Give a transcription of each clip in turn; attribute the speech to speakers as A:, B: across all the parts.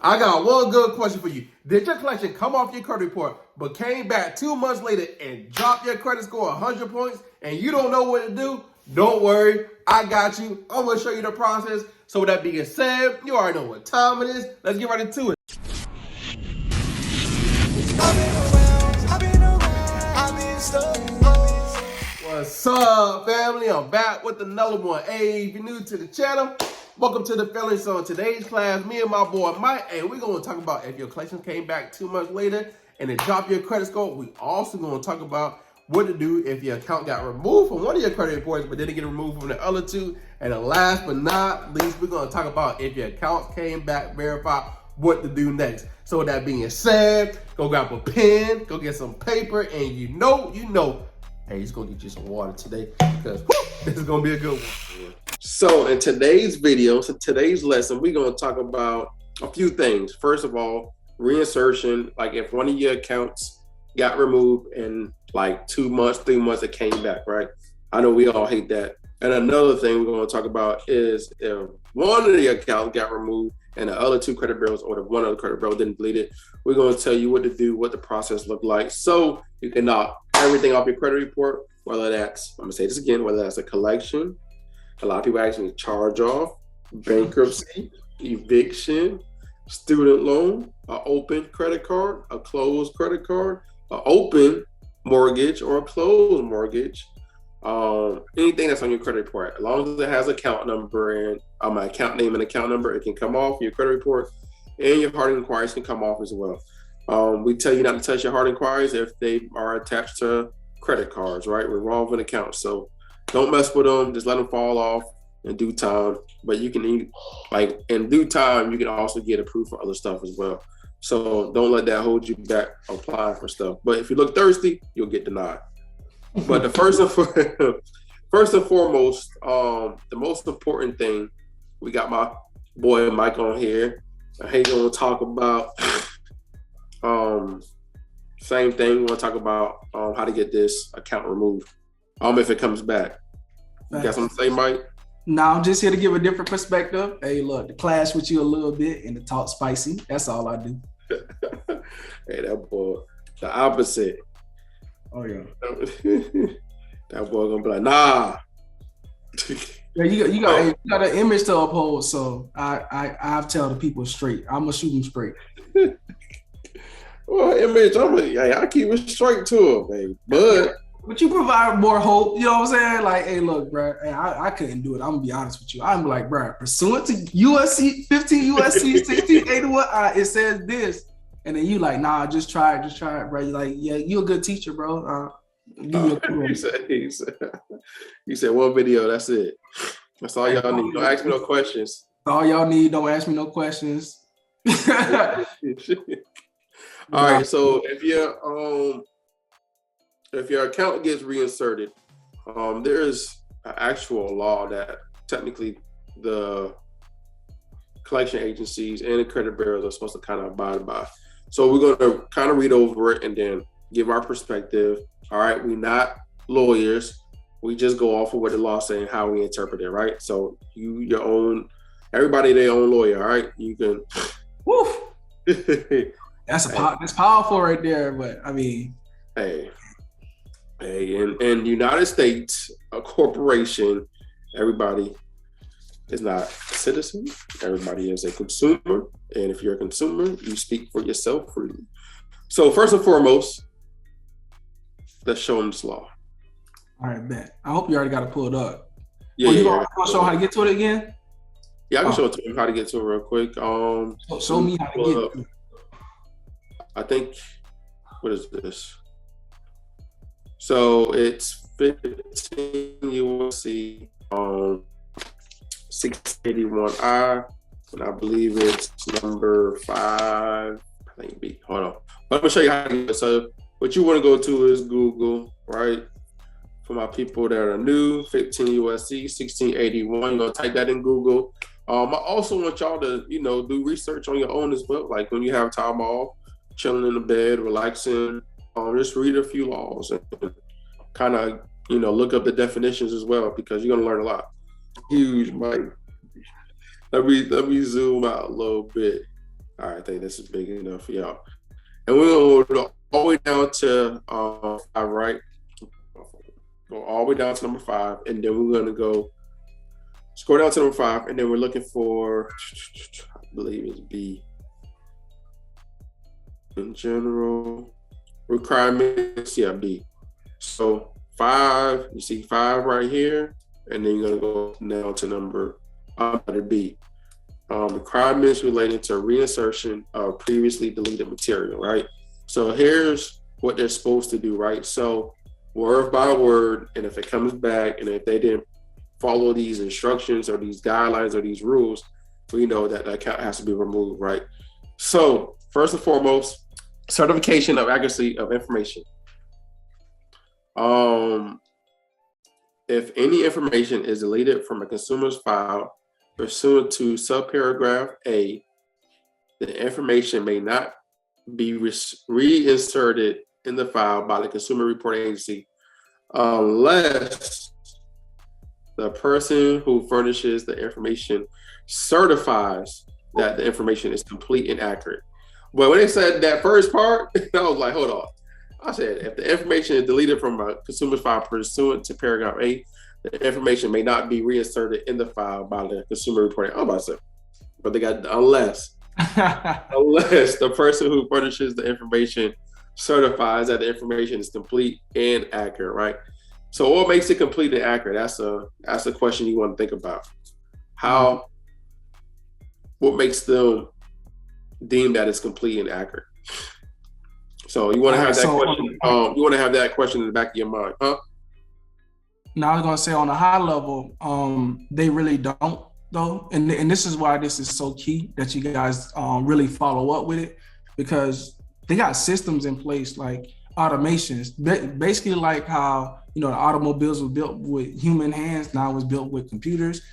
A: I got one good question for you. Did your collection come off your credit report, but came back 2 months later and dropped your credit score 100 points, and you don't know what to do? Don't worry, I got you. I'm gonna show you the process. So with that being said, you already know what time it is. Let's get right into it. What's up, family? I'm back with another one. Hey, if you're new to the channel, welcome to the family. So in today's class, me and my boy Mike, and we're going to talk about if your collection came back 2 months later and it dropped your credit score. We also going to talk about what to do if your account got removed from one of your credit reports but didn't get removed from the other two. And then last but not least, we're going to talk about if your account came back verified, what to do next. So with that being said, go grab a pen, go get some paper, and you know, hey, he's gonna get you some water today because this is gonna be a good one. So in today's video, today's lesson, we're gonna talk about a few things. First of all, reinsertion, like if one of your accounts got removed in like 2 months, 3 months, it came back, right? I know we all hate that. And another thing we're gonna talk about is if one of the accounts got removed and the other two credit bureaus or the one other credit bureau didn't delete it, we're gonna tell you what to do, what the process looked like, so you can knock everything off your credit report, whether that's, I'm gonna say this again, whether that's a collection, a lot of people actually charge off, bankruptcy, eviction, student loan, an open credit card, a closed credit card, an open mortgage or a closed mortgage, anything that's on your credit report, as long as it has account number and my account name and account number, it can come off your credit report, and your hard inquiries can come off as well. We tell you not to touch your hard inquiries if they are attached to credit cards, right? Revolving accounts. So don't mess with them. Just let them fall off in due time. But you can, like in due time, you can also get approved for other stuff as well. So don't let that hold you back applying for stuff. But if you look thirsty, you'll get denied. But the first and foremost, the most important thing, we got my boy Mike on here. He's gonna talk about same thing. We're gonna talk about how to get this account removed. If it comes back. You got something to say, Mike?
B: No, I'm just here to give a different perspective. Hey, look, to clash with you a little bit and to talk spicy. That's all I do.
A: Hey, that boy, the opposite.
B: Oh yeah.
A: That boy gonna be like, nah.
B: Yeah, you got an image to uphold, so I tell the people straight. I'm gonna shoot them straight.
A: Well, image, I keep it straight to him, baby.
B: But you provide more hope. You know what I'm saying? Like, hey, look, bro, hey, I couldn't do it. I'm gonna be honest with you. I'm like, bro, pursuant to USC 15 USC 1681, it says this, and then you like, nah, just try it, bro. You're like, yeah, you a good teacher, bro.
A: He said one video, that's it. That's all y'all need. Don't ask me no questions.
B: That's all y'all need. Don't ask me no questions.
A: All right, so if your account gets reinserted, there is an actual law that technically the collection agencies and the credit bureaus are supposed to kind of abide by. So we're going to kind of read over it and then give our perspective. All right, we're not lawyers. We just go off of what the law is saying, how we interpret it, right? So everybody their own lawyer, all right? You can.
B: Woof. That's powerful right there, but I mean.
A: Hey, in the United States, a corporation, everybody is not a citizen. Everybody is a consumer. And if you're a consumer, you speak for yourself freely. So first and foremost, let's show them this law.
B: All right, bet. I hope you already got it pulled up.
A: Yeah,
B: you gonna show how to get to it again?
A: Yeah, I can show it to you how to get to it real quick.
B: Show me how to get to it. I
A: think, what is this? So it's 15 USC 681I, and I believe it's number 5. I think B. Hold on. But I'm gonna show you how to get it. So what you want to go to is Google, right? For my people that are new, 15 USC 1681. You're gonna type that in Google. I also want y'all to, do research on your own as well. Like when you have time off, chilling in the bed, relaxing, just read a few laws and kind of, look up the definitions as well, because you're gonna learn a lot. Huge, Mike. Let me zoom out a little bit. All right, I think this is big enough for y'all. And we're gonna go all the way down to five, right? Go all the way down to number 5, and then we're gonna go scroll down to number 5, and then we're looking for, I believe it's B. In general, requirements, yeah, B. So 5, you see 5 right here, and then you're gonna go now to number B. Requirements related to reinsertion of previously deleted material, right? So here's what they're supposed to do, right? So word by word, and if it comes back, and if they didn't follow these instructions or these guidelines or these rules, we know that that account has to be removed, right? So first and foremost, certification of accuracy of information. If any information is deleted from a consumer's file pursuant to subparagraph A, the information may not be reinserted in the file by the consumer reporting agency unless the person who furnishes the information certifies that the information is complete and accurate. But when they said that first part, I was like, hold on. I said, if the information is deleted from a consumer's file pursuant to paragraph A, the information may not be reinserted in the file by the consumer reporting. I'm about to say, but they got unless the person who furnishes the information certifies that the information is complete and accurate, right? So what makes it complete and accurate? That's a question you want to think about. What makes them deem that it's complete and accurate? So you want to have that question. You want to have that question in the back of your mind, huh?
B: Now I was gonna say on a high level, they really don't though, and this is why this is so key that you guys really follow up with it, because they got systems in place like automations, basically like how the automobiles were built with human hands, now it's built with computers.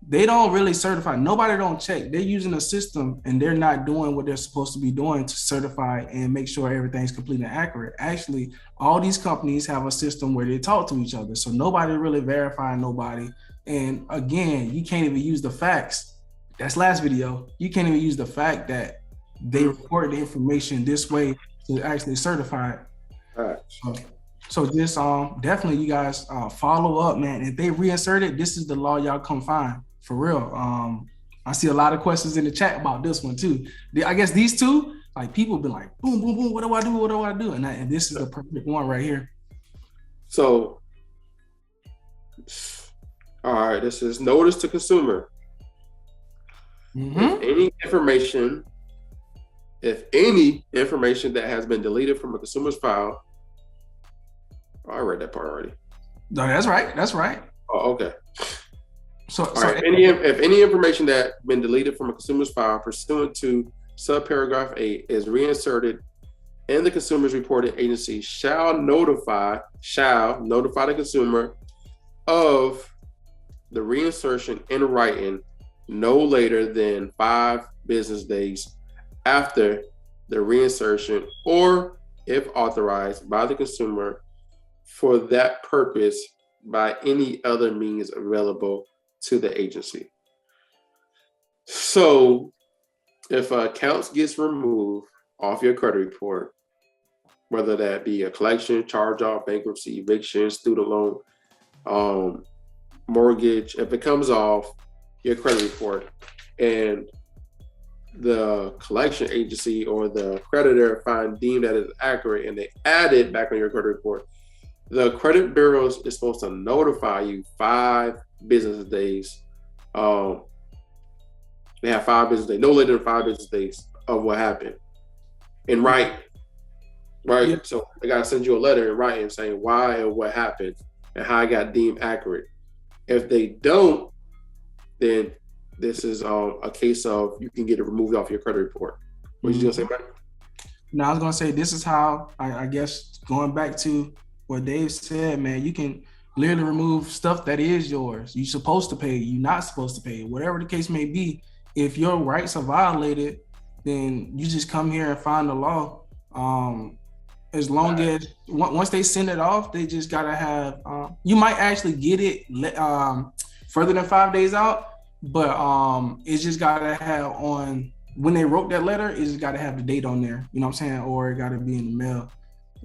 B: They don't really certify. Nobody don't check. They're using a system and they're not doing what they're supposed to be doing to certify and make sure everything's complete and accurate. Actually, all these companies have a system where they talk to each other. So nobody really verifying nobody. And again, you can't even use the facts. That's last video. You can't even use the fact that they report the information this way to actually certify it.
A: All right.
B: So just definitely you guys follow up, man. If they reinsert it, this is the law y'all come find. For real. I see a lot of questions in the chat about this one too. I guess these two, like people been like, boom, boom, boom, what do I do? What do I do? And this is the perfect one right here.
A: So, all right, this is notice to consumer. If any information that has been deleted from a consumer's file, I read that part already.
B: No, that's right. That's right.
A: Oh, okay.
B: So
A: if any information that been deleted from a consumer's file pursuant to subparagraph 8 is reinserted in the consumer's reporting agency shall notify the consumer of the reinsertion in writing no later than 5 business days after the reinsertion, or if authorized by the consumer for that purpose by any other means available to the agency. So if accounts gets removed off your credit report, whether that be a collection, charge-off, bankruptcy, eviction, student loan, mortgage, if it comes off your credit report and the collection agency or the creditor deem that it's accurate and they add it back on your credit report, the credit bureaus is supposed to notify you 5 business days. They have 5 business days, no later than 5 business days of what happened in writing, right? Yeah. So they got to send you a letter in writing saying why and what happened and how it got deemed accurate. If they don't, then this is a case of you can get it removed off your credit report. What you gonna say, Brad?
B: No, I was gonna say this is how I guess going back to what Dave said, man, you can literally remove stuff that is yours. You're supposed to pay, you're not supposed to pay, whatever the case may be. If your rights are violated, then you just come here and find the law. As long as once they send it off, they just gotta have. You might actually get it further than 5 days out, but it's just gotta have on when they wrote that letter, it's got to have the date on there. You know what I'm saying? Or it got to be in the mail.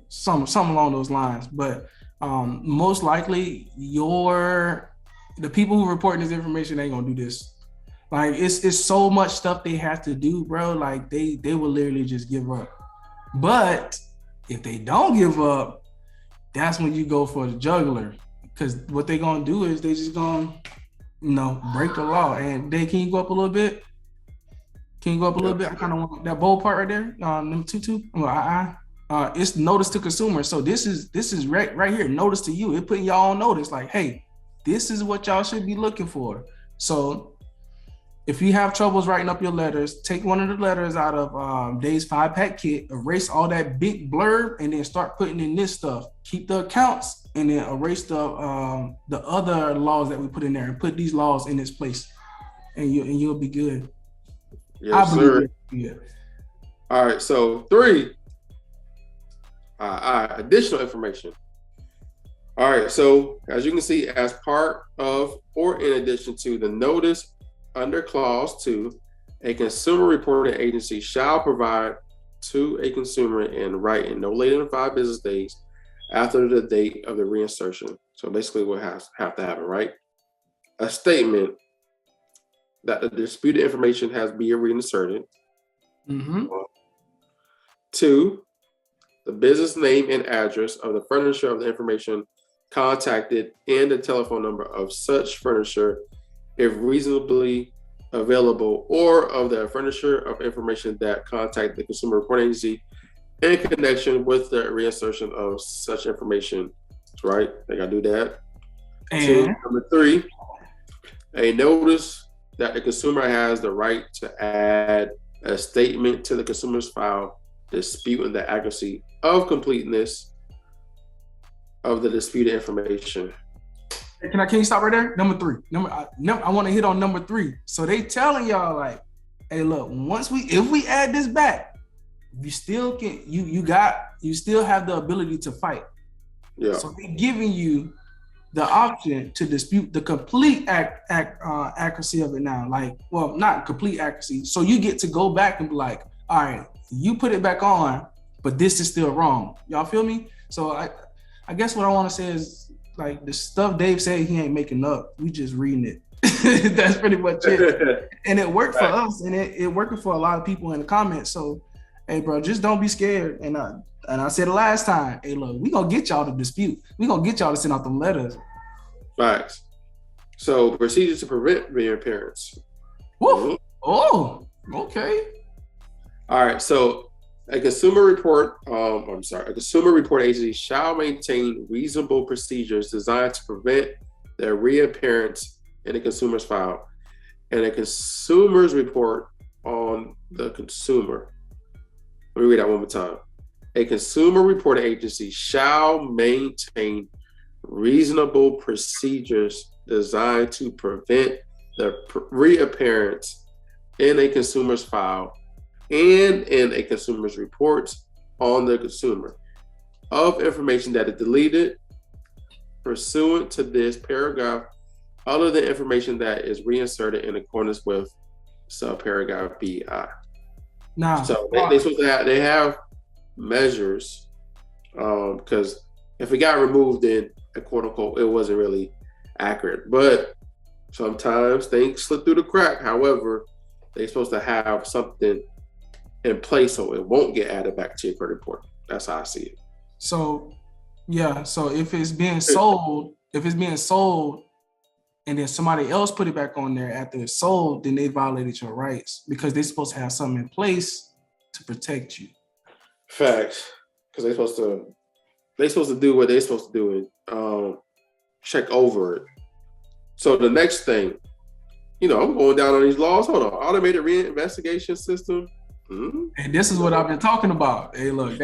B: Something along those lines. But most likely, the people who reporting this information ain't gonna do this. Like it's so much stuff they have to do, bro. Like they will literally just give up. But if they don't give up, that's when you go for the juggler. Because what they gonna do is they just gonna, break the law. And can you go up a little bit? Can you go up a little bit? I kind of want that bold part right there. Number 22. It's notice to consumer. So this is right here. Notice to you. It putting y'all on notice. Like, hey, this is what y'all should be looking for. So if you have troubles writing up your letters, take one of the letters out of Dave's 5-pack kit, erase all that big blurb, and then start putting in this stuff. Keep the accounts, and then erase the other laws that we put in there, and put these laws in its place, and you'll be good.
A: Yes, sir.
B: Yeah.
A: All right. So 3. Additional information. All right. So as you can see, as part of or in addition to the notice under clause 2, a consumer reporting agency shall provide to a consumer in writing no later than 5 business days after the date of the reinsertion. So basically what has to happen, right? A statement that the disputed information has been reinserted.
B: Mm-hmm.
A: 2, the business name and address of the furnisher of the information contacted and the telephone number of such furnisher if reasonably available, or of the furnisher of information that contact the consumer reporting agency in connection with the reinsertion of such information. Right? They gotta do that.
B: And
A: number 3, a notice that the consumer has the right to add a statement to the consumer's file disputing the accuracy of completeness of the disputed information.
B: Can you stop right there? Number 3. I want to hit on number 3. So they telling y'all like, hey, look, if we add this back, you still can you still have the ability to fight.
A: Yeah.
B: So they giving you the option to dispute the complete accuracy of it now. Like, well, not complete accuracy. So you get to go back and be like, all right, you put it back on, but this is still wrong. Y'all feel me? So I guess what I want to say is, like, the stuff Dave said he ain't making up. We just reading it. That's pretty much it. And it worked for us, and it working for a lot of people in the comments. So, hey, bro, just don't be scared. And I said it last time, hey, look, we gonna get y'all to dispute. We gonna get y'all to send out them letters.
A: Facts. So procedures to prevent reappearance.
B: Woo. Oh, okay.
A: All right. So a consumer report agency shall maintain reasonable procedures designed to prevent their reappearance in the consumer's file, and a consumer's report on the consumer. Let me read that one more time. A consumer reporting agency shall maintain reasonable procedures designed to prevent the reappearance in a consumer's file and in a consumer's reports on the consumer of information that is deleted pursuant to this paragraph, other than information that is reinserted in accordance with subparagraph BI.
B: Now,
A: so they supposed to have measures, because if it got removed, then quote unquote it wasn't really accurate. But sometimes things slip through the crack. However, they're supposed to have something in place so it won't get added back to your credit report. That's how I see it.
B: So yeah, so if it's being sold, and then somebody else put it back on there after it's sold, then they violated your rights, because they're supposed to have something in place to protect you.
A: Facts. Because they're supposed to do what they're supposed to do and check over it. So the next thing, I'm going down on these laws. Hold on. Automated reinvestigation system. Mm-hmm.
B: And this is what I've been talking about. Hey, look,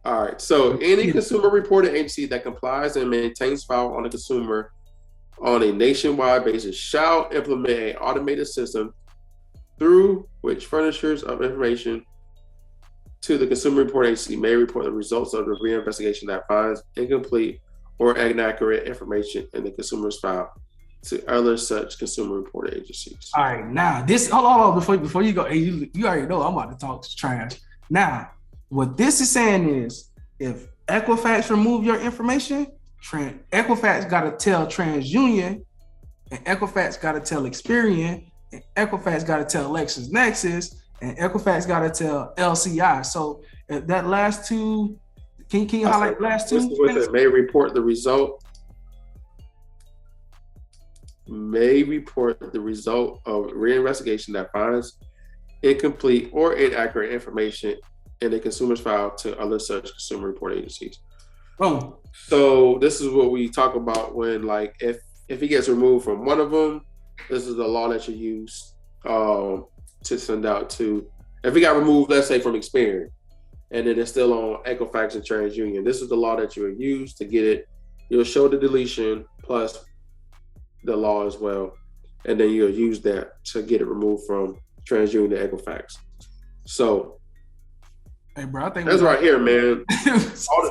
A: All right. So any consumer reporting agency that complies and maintains file on the consumer on a nationwide basis shall implement an automated system through which furnishers of information to the consumer reporting agency may report the results of the reinvestigation that finds incomplete or inaccurate information in the consumer's file to other such consumer reporting agencies.
B: All right, now this hold on before you go. Hey, you already know I'm about to talk trash. Now, what this is saying is, if Equifax remove your information, Equifax got to tell TransUnion, and Equifax got to tell Experian, and Equifax got to tell LexisNexis, and Equifax got to tell LCI. So if that last two, can you highlight the last two?
A: With it, may report the result. May report the result of reinvestigation that finds incomplete or inaccurate information in a consumer's file to other such consumer report agencies.
B: Oh,
A: so this is what we talk about when, like, if he gets removed from one of them, this is the law that you use to send out to. If he got removed, let's say from Experian, and then it's still on Equifax and TransUnion, this is the law that you will use to get it. You'll show the deletion plus the law as well, and then you'll use that to get it removed from TransUnion to Equifax. So,
B: hey, bro, I think
A: that's right here, man.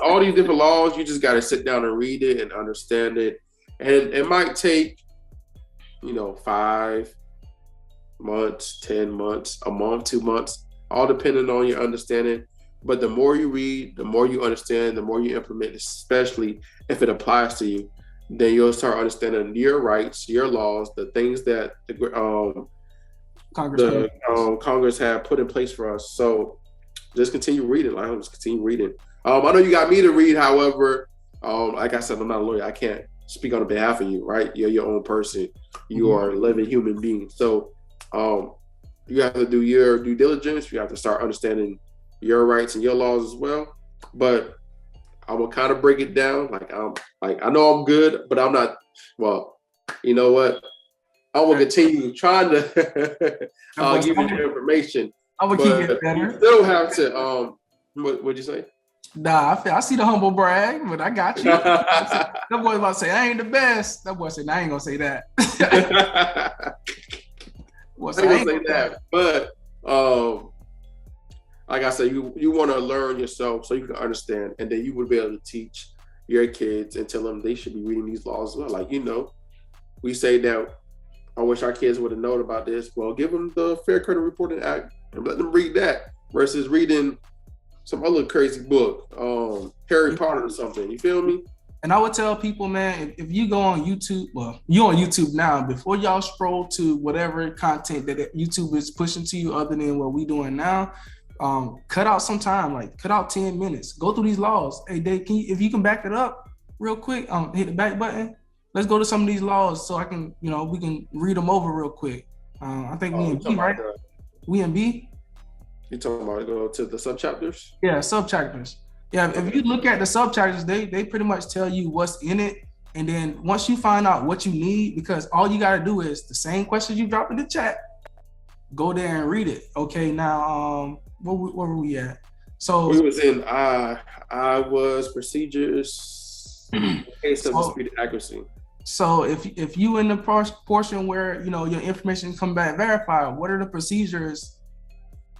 A: all these different laws, you just got to sit down and read it and understand it, and it might take, 5 months, 10 months, a month, 2 months, all depending on your understanding. But the more you read, the more you understand, the more you implement, especially if it applies to you, then you'll start understanding your rights, your laws, the things that Congress had put in place for us. So just continue reading. Just continue reading. I know you got me to read. However, like I said, I'm not a lawyer. I can't speak on behalf of you, right? You're your own person. You are a living human being. So you have to do your due diligence. You have to start understanding your rights and your laws as well. But I will kind of break it down. I know I'm good, but I'm not. Well, you know what? I will continue trying to give you the information.
B: I will keep it better.
A: You still have to. What'd you say?
B: Nah, I see the humble brag, but I got you. That boy about to say I ain't the best. That boy said, nah, I ain't gonna say that.
A: I ain't gonna say that, but like I said, you want to learn yourself so you can understand, and then you would be able to teach your kids and tell them they should be reading these laws as well. Like, we say that I wish our kids would have known about this. Well, give them the Fair Credit Reporting Act and let them read that versus reading some other crazy book, Harry Potter or something. You feel me?
B: And I would tell people, man, if you go on YouTube, well, you're on YouTube now, before y'all scroll to whatever content that YouTube is pushing to you other than what we doing now, cut out some time, cut out 10 minutes, go through these laws. Hey, Dave, if you can back it up real quick, hit the back button. Let's go to some of these laws so I can, we can read them over real quick. I think we in B, right? We in B?
A: You talking about go to the subchapters?
B: Yeah, subchapters. Yeah, if you look at the subchapters, they pretty much tell you what's in it. And then once you find out what you need, because all you got to do is the same questions you drop in the chat, go there and read it. Okay, now, where were we at? So
A: we was in I was procedures in case of disputed accuracy.
B: So if you in the portion where your information come back verified, what are the procedures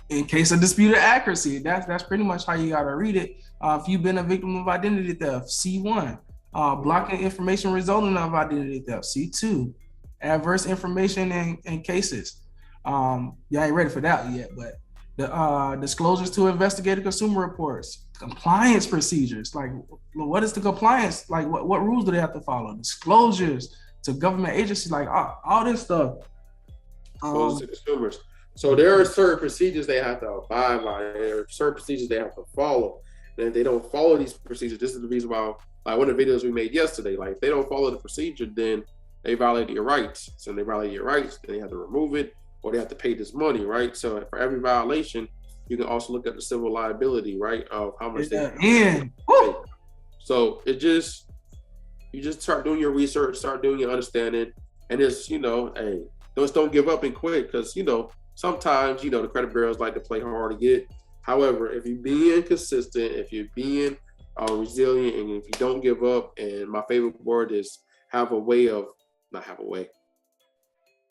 B: in case of disputed accuracy? That's pretty much how you gotta read it. If you've been a victim of identity theft, C1. Blocking information resulting of identity theft, C2. Adverse information in cases. Y'all ain't ready for that yet, but the disclosures to investigative consumer reports, compliance procedures. Like, what is the compliance? Like, what rules do they have to follow? Disclosures to government agencies, like all this stuff.
A: To consumers. So there are certain procedures they have to abide by. There are certain procedures they have to follow. And if they don't follow these procedures, this is the reason why, like one of the videos we made yesterday, like if they don't follow the procedure, then they violate your rights. So if they violate your rights, then they have to remove it or they have to pay this money, right? So for every violation, you can also look at the civil liability, right, of how much they pay. So you just start doing your research, start doing your understanding, and it's, hey, don't give up and quit, because, sometimes, the credit bureaus like to play hard to get. However, if you're being consistent, if you're being resilient, and if you don't give up, and my favorite word is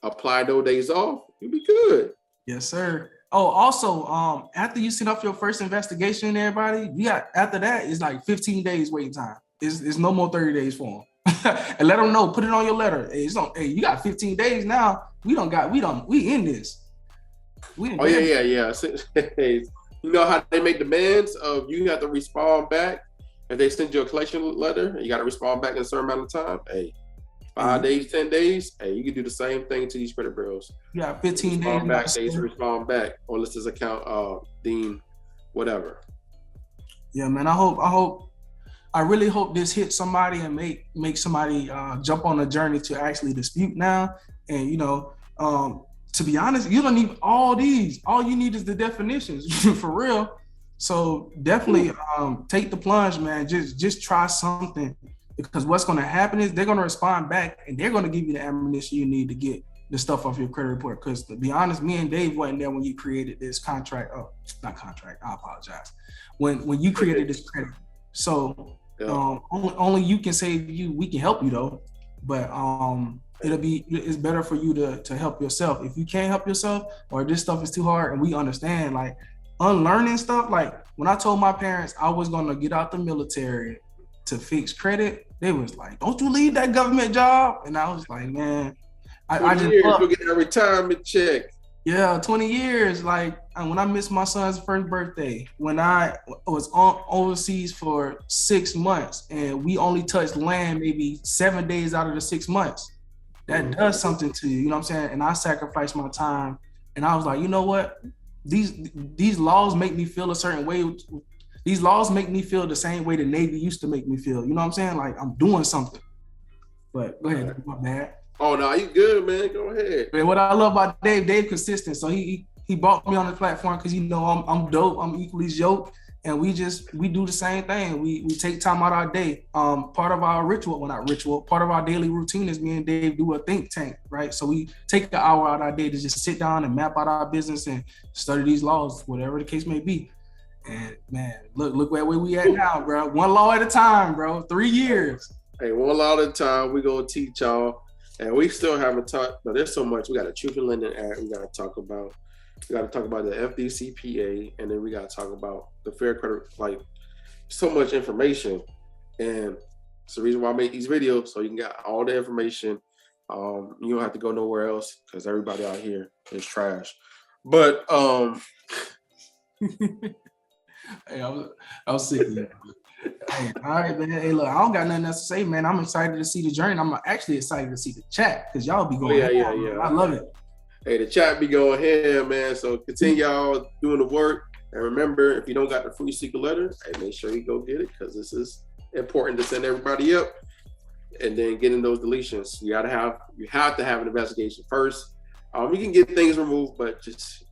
A: apply no days off, you'll be good.
B: Yes, sir. Oh, also, after you set up your first investigation, everybody, after that, it's like 15 days waiting time. It's no more 30 days for and let them know. Put it on your letter. Hey, hey, you got 15 days now. We in this.
A: Oh yeah. You know how they make demands of you have to respond back if they send you a collection letter. You got to respond back in a certain amount of time. Hey, 5 days, 10 days. Hey, you can do the same thing to these credit bureaus.
B: You got 15
A: days to respond back, or list this account deemed whatever.
B: Yeah, man. I really hope this hits somebody and make somebody jump on a journey to actually dispute now. And to be honest, you don't need all these. All you need is the definitions for real. So definitely take the plunge, man. Just try something, because what's going to happen is they're going to respond back and they're going to give you the ammunition you need to get the stuff off your credit report. Because to be honest, me and Dave wasn't there when you created this contract. Oh, not contract. I apologize. When you created this credit. So only you can save you. We can help you though, but it's better for you to help yourself. If you can't help yourself, or this stuff is too hard, and we understand, like unlearning stuff. Like when I told my parents I was gonna get out the military to fix credit, they was like, "Don't you leave that government job?" And I was like, "Man, I just
A: you'll get a retirement check."
B: Yeah, 20 years. Like when I missed my son's first birthday, when I was overseas for 6 months, and we only touched land maybe 7 days out of the 6 months. That does something to you, you know what I'm saying? And I sacrificed my time, and I was like, you know what? These laws make me feel a certain way. These laws make me feel the same way the Navy used to make me feel. You know what I'm saying? Like I'm doing something. But go ahead, my bad.
A: Oh no, you good, man. Go ahead.
B: And what I love about Dave consistent. So he brought me on the platform because I'm dope. I'm equally yoked, and we do the same thing. We take time out of our day. Part of our part of our daily routine is me and Dave do a think tank, right? So we take an hour out of our day to just sit down and map out our business and study these laws, whatever the case may be. And man, look where we at now, bro. One law at a time, bro. 3 years.
A: Hey, one law at a time. We gonna teach y'all. And we still haven't talked, but there's so much. We got a Truth in Lending Act we got to talk about. We got to talk about the FDCPA, and then we got to talk about the Fair Credit. Like, so much information. And it's the reason why I make these videos, so you can get all the information. You don't have to go nowhere else, because everybody out here is trash. But
B: hey, I was sick of you. Hey, all right, man. Hey, look, I don't got nothing else to say, man. I'm excited to see the journey. I'm actually excited to see the chat, because y'all be going.
A: Yeah.
B: I love it.
A: Hey, the chat be going here, man. So continue y'all doing the work. And remember, if you don't got the free secret letter, hey, make sure you go get it, because this is important to send everybody up. And then getting those deletions, you have to have an investigation first. You can get things removed, but just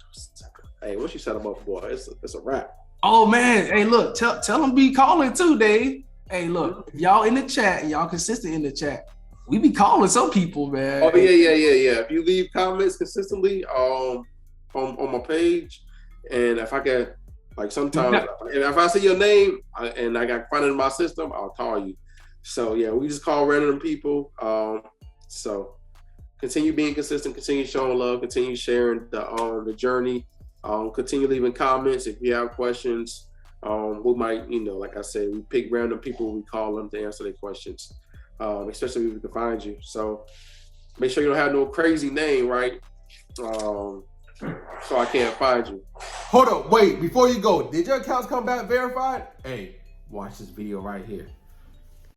A: hey, once you set them up, boy, it's a wrap.
B: Oh man, hey, look, tell them be calling too, Dave. Hey, look, if y'all in the chat and y'all consistent in the chat, we be calling some people, man.
A: Oh yeah. If you leave comments consistently on my page, and if I can, like sometimes, and if I see your name and I got find it in my system, I'll call you. So yeah, we just call random people. So continue being consistent, continue showing love, continue sharing the journey. Continue leaving comments if you have questions. We might, like I said, we pick random people, we call them to answer their questions, especially if we can find you. So make sure you don't have no crazy name, right? So I can't find you.
C: Hold up, wait, before you go, did your accounts come back verified? Hey, watch this video right here.